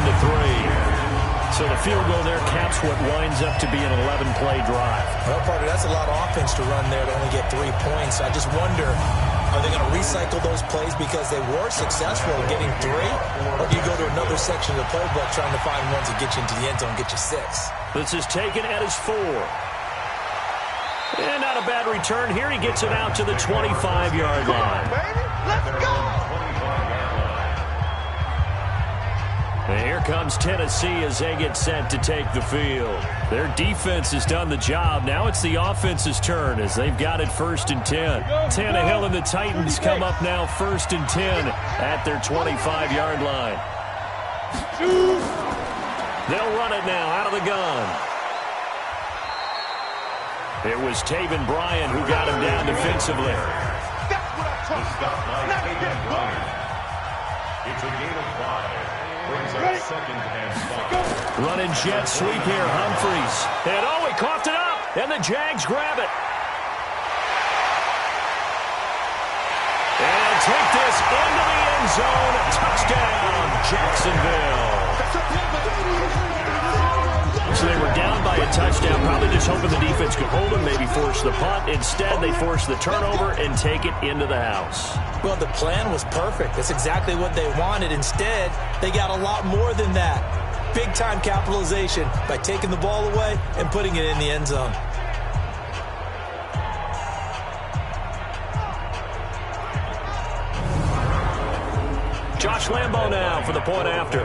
So the field goal there caps what winds up to be an 11-play drive. Well, partner, that's a lot of offense to run there to only get 3 points. I just wonder, are they going to recycle those plays because they were successful in getting 3? Or do you go to another section of the playbook trying to find ones that get you into the end zone and get you 6? This is taken at his 4. And not a bad return here. He gets it out to the 25-yard line. Let's go! And here comes Tennessee as they get set to take the field. Their defense has done the job. Now it's the offense's turn as they've got it 1st and 10. Tannehill and the Titans come up now 1st and 10 at their 25-yard line. They'll run it now out of the gun. It was Taven Bryan who got him down defensively. That's what I'm talking about. Taven Bryan. It's a gain of 5. Brings up 2nd and 5. Running jet sweep here, Humphries. And oh, he coughed it up, and the Jags grab it. And take this into the end zone. Touchdown, Jacksonville. So they were down by a touchdown, probably just hoping the defense could hold them, maybe force the punt. Instead, they force the turnover and take it into the house. Well, the plan was perfect. That's exactly what they wanted. Instead, they got a lot more than that. Big-time capitalization by taking the ball away and putting it in the end zone. Josh Lambeau now for the point after.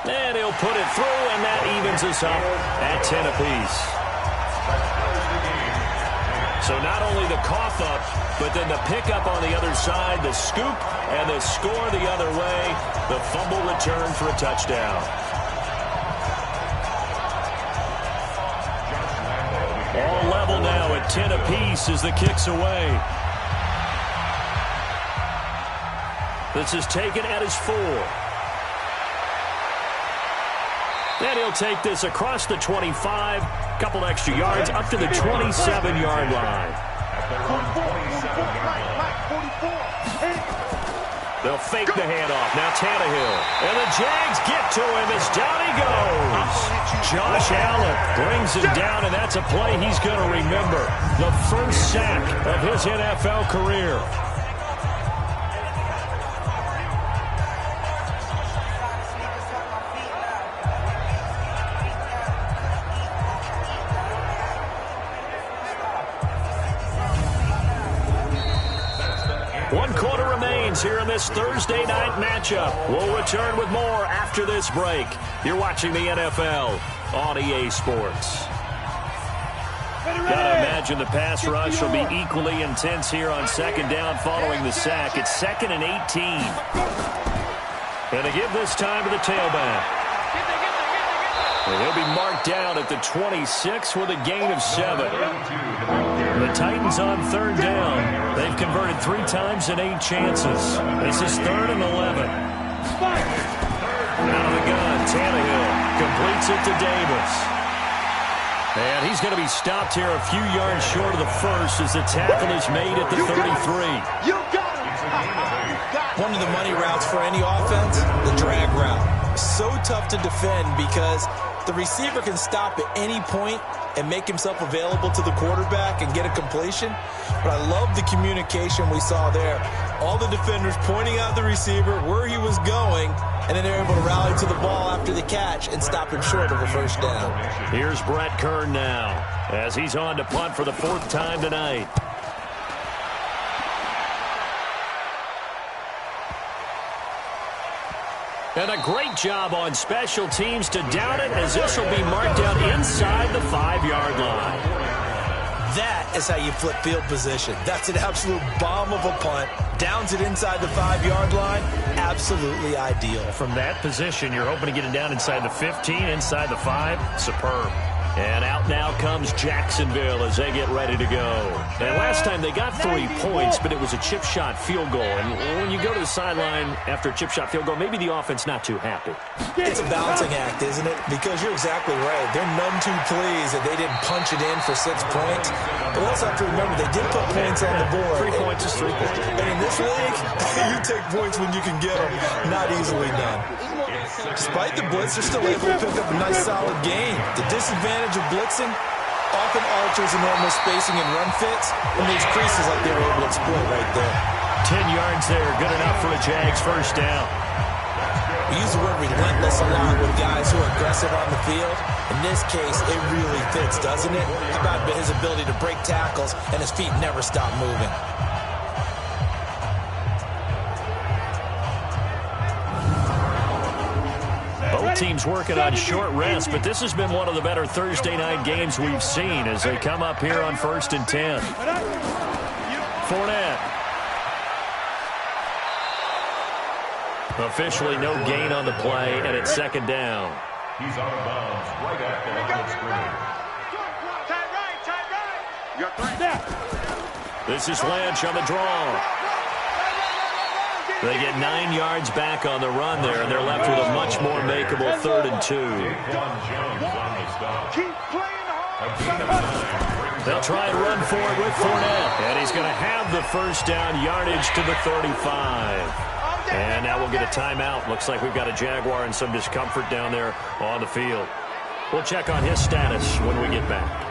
And he'll put it through, and that evens us up at 10 apiece. So not only the cough up, but then the pickup on the other side, the scoop, and the score the other way, the fumble return for a touchdown. All level now at 10 apiece as the kick's away. This is taken at his 4. And he'll take this across the 25, couple extra yards, up to the 27-yard line. They'll fake the handoff. Now Tannehill. And the Jags get to him as down he goes. Josh Allen brings him down, and that's a play he's going to remember. The first sack of his NFL career. Here in this Thursday night matchup. We'll return with more after this break. You're watching the NFL on EA Sports. Gotta imagine the pass rush will be equally intense here on 2nd down following the sack. It's 2nd and 18. And they give this time to the tailback. And he'll be marked down at the 26 with a gain of 7. The Titans on 3rd down. They've converted 3 times in 8 chances. This is 3rd and 11. Out of the gun, Tannehill completes it to Davis. And he's going to be stopped here a few yards short of the first as the tackle is made at the 33. You got him. One of the money routes for any offense, the drag route. So tough to defend because The receiver can stop at any point and make himself available to the quarterback and get a completion. But I love the communication we saw there. All the defenders pointing out the receiver, where he was going, and then they're able to rally to the ball after the catch and stop him short of a first down. Here's Brett Kern now as he's on to punt for the 4th time tonight. And a great job on special teams to down it, as this will be marked out inside the 5-yard line. That is how you flip field position. That's an absolute bomb of a punt. Downs it inside the 5-yard line. Absolutely ideal. From that position, you're hoping to get it down inside the 15, inside the 5. Superb. And out now comes Jacksonville as they get ready to go. And last time they got 3 points, but it was a chip shot field goal. And when you go to the sideline after a chip shot field goal, maybe the offense not too happy. It's a balancing act, isn't it? Because you're exactly right. They're none too pleased that they didn't punch it in for 6 points. But we also have to remember they did put points on the board. 3 points is 3 points. And in this league, you take points when you can get them. Not easily done. Despite the blitz, they're still able to pick up a nice solid gain. The disadvantage of blitzing often alters the normal spacing and run fits and makes creases like they were able to exploit right there. 10 yards there, good enough for a Jags first down. We use the word relentless a lot with guys who are aggressive on the field. In this case, it really fits, doesn't it? How about his ability to break tackles and his feet never stop moving? Both teams working on short rest, but this has been one of the better Thursday night games we've seen as they come up here on 1st and 10. Fournette. Officially no gain on the play, and it's 2nd down. He's out of bounds right at the line of scrimmage. You got 3. This is Lynch on the draw. They get 9 yards back on the run there, and they're left with a much more makeable 3rd and 2. Keep playing hard. They'll try and run for it with Fournette, and he's going to have the first down, yardage to the 35. And now we'll get a timeout. Looks like we've got a Jaguar and some discomfort down there on the field. We'll check on his status when we get back.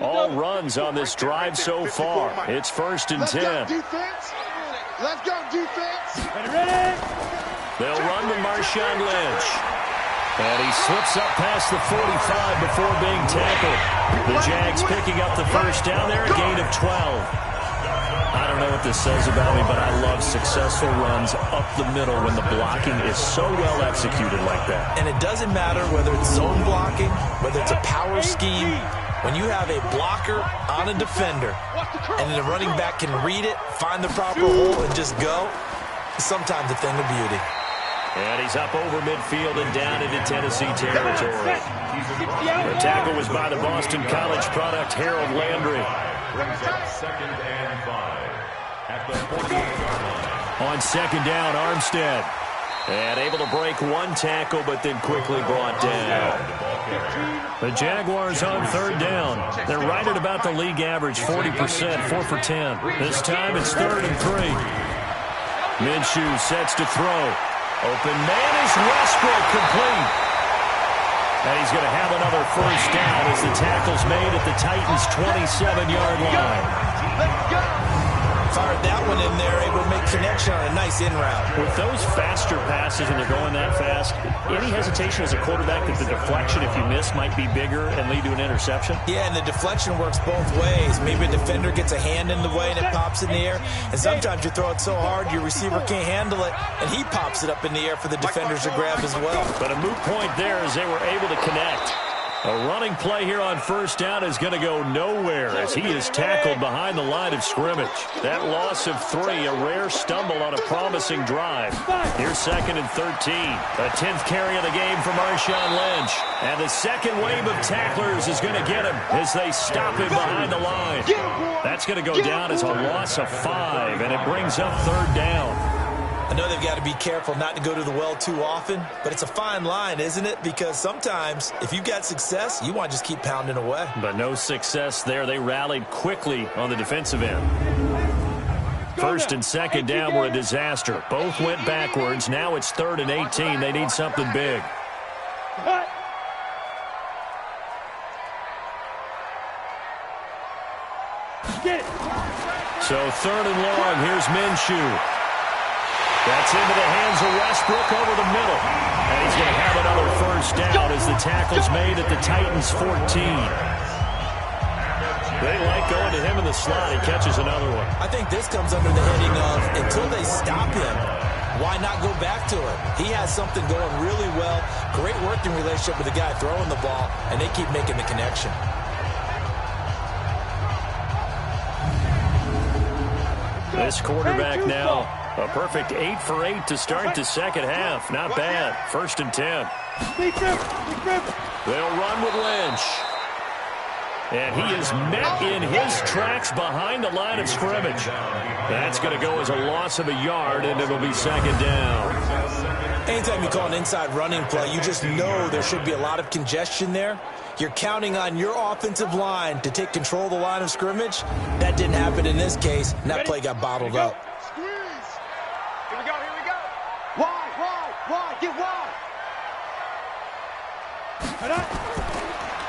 All runs on this drive so far. It's 1st and 10. Let's go, defense. Let's go, defense. Ready? They'll run to Marshawn Lynch. And he slips up past the 45 before being tackled. The Jags picking up the first down there, a gain of 12. I don't know what this says about me, but I love successful runs up the middle when the blocking is so well executed like that. And it doesn't matter whether it's zone blocking, whether it's a power scheme. When you have a blocker on a defender and then the running back can read it, find the proper hole, and just go, it's sometimes a thing of beauty. And he's up over midfield and down into Tennessee territory. The tackle was by the Boston College product, Harold Landry. Second and 5 at the 48-yard line. On 2nd down, Armstead. And able to break one tackle, but then quickly brought down. The Jaguars on 3rd down. They're right at about the league average, 40%, 4 for 10. This time it's 3rd and 3. Minshew sets to throw. Open man is Westbrook, complete. And he's going to have another first down as the tackle's made at the Titans' 27-yard line. Let's go. Fired that one in there, able to make connection on a nice in route. With those faster passes and they're going that fast, any hesitation as a quarterback that the deflection, if you miss, might be bigger and lead to an interception? Yeah, and the deflection works both ways. Maybe a defender gets a hand in the way and it pops in the air. And sometimes you throw it so hard your receiver can't handle it, and he pops it up in the air for the defenders to grab as well. But a moot point there as they were able to connect. A running play here on first down is going to go nowhere as he is tackled behind the line of scrimmage. That loss of 3, a rare stumble on a promising drive. Here's 2nd and 13. A 10th carry of the game for Marshawn Lynch. And the second wave of tacklers is going to get him as they stop him behind the line. That's going to go down as a loss of 5, and it brings up 3rd down. I know they've got to be careful not to go to the well too often, but it's a fine line, isn't it? Because sometimes, if you've got success, you want to just keep pounding away. But no success there. They rallied quickly on the defensive end. First and second down were a disaster. Both went backwards. Now it's 3rd and 18. They need something big. So 3rd and long. Here's Minshew. That's into the hands of Westbrook over the middle. And he's going to have another first down as the tackle's made at the Titans' 14. They like going to him in the slot. He catches another one. I think this comes under the heading of until they stop him, why not go back to it? He has something going really well. Great working relationship with the guy throwing the ball, and they keep making the connection. This quarterback now, a perfect 8 for 8 to start the second half. Not bad. 1st and 10. They'll run with Lynch. And he is met in his tracks behind the line of scrimmage. That's going to go as a loss of a yard, and it'll be 2nd down. Anytime you call an inside running play, you just know there should be a lot of congestion there. You're counting on your offensive line to take control of the line of scrimmage. That didn't happen in this case, and that play got bottled up. Squeeze. Here we go. Wide. Get wide.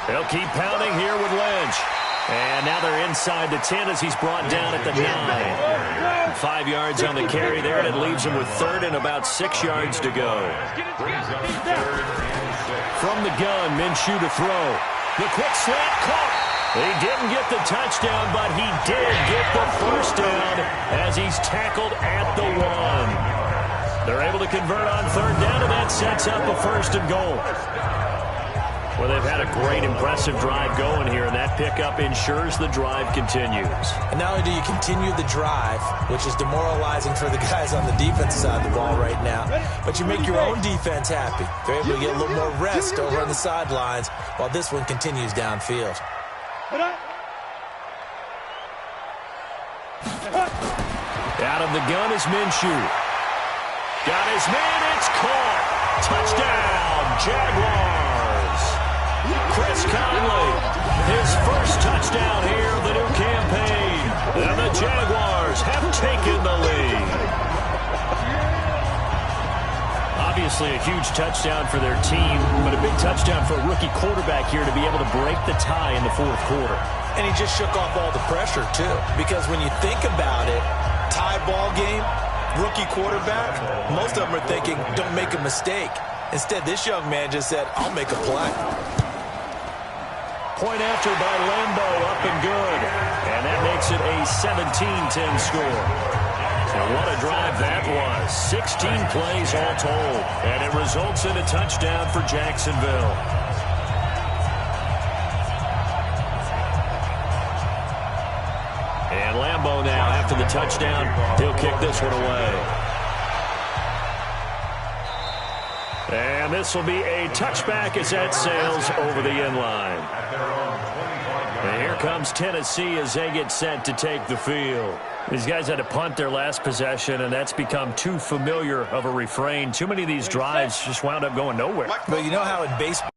They'll keep pounding here with Lynch. And now they're inside the 10 as he's brought down at the 9. 5 yards on the carry there, and it leaves him with 3rd and about 6 yards to go. From the gun, Minshew to throw. The quick slant caught. He didn't get the touchdown, but he did get the first down as he's tackled at the 1. They're able to convert on 3rd down, and that sets up a 1st and goal. Well, they've had a great, impressive drive going here, and that pickup ensures the drive continues. And not only do you continue the drive, which is demoralizing for the guys on the defense side of the ball right now, but you make your own defense happy. They're able to get a little more rest over on the sidelines while this one continues downfield. Out of the gun is Minshew. Got his man, it's caught. Touchdown, Jaguars. Chris Conley, his first touchdown here of the new campaign. And the Jaguars have taken the lead. Obviously a huge touchdown for their team, but a big touchdown for a rookie quarterback here to be able to break the tie in the 4th quarter. And he just shook off all the pressure, too, because when you think about it, tie ball game, rookie quarterback, most of them are thinking, don't make a mistake. Instead, this young man just said, I'll make a play. Point after by Lambo, up and good. And that makes it a 17-10 score. And what a drive that was. 16 plays all told. And it results in a touchdown for Jacksonville. And Lambo now, after the touchdown, he'll kick this one away. And this will be a touchback as that sails over the end line. And here comes Tennessee as they get set to take the field. These guys had to punt their last possession, and that's become too familiar of a refrain. Too many of these drives just wound up going nowhere. But you know how in baseball,